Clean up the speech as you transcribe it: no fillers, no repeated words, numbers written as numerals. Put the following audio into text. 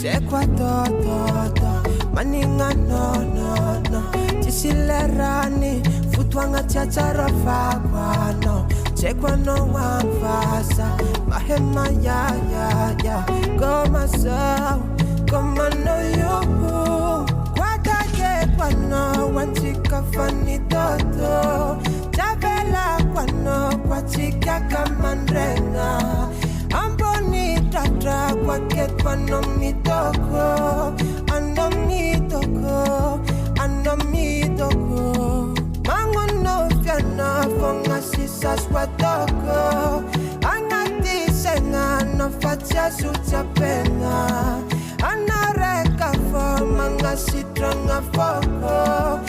Sekwa to maninga no Tisilerani Futwanga chachara fakwa Sekwa no wangfasa Mahema ya Goma so Goma no yo Kwata kwano Wanchika fani toto Jabela kwano Kwachika kamandrenga Amboni tatra kwa ketwa no mitoko Ando mitoko Mango no fiana fonga sisas watoko Angati senga no fatia sucha penga Anareka fo manga sitranga foko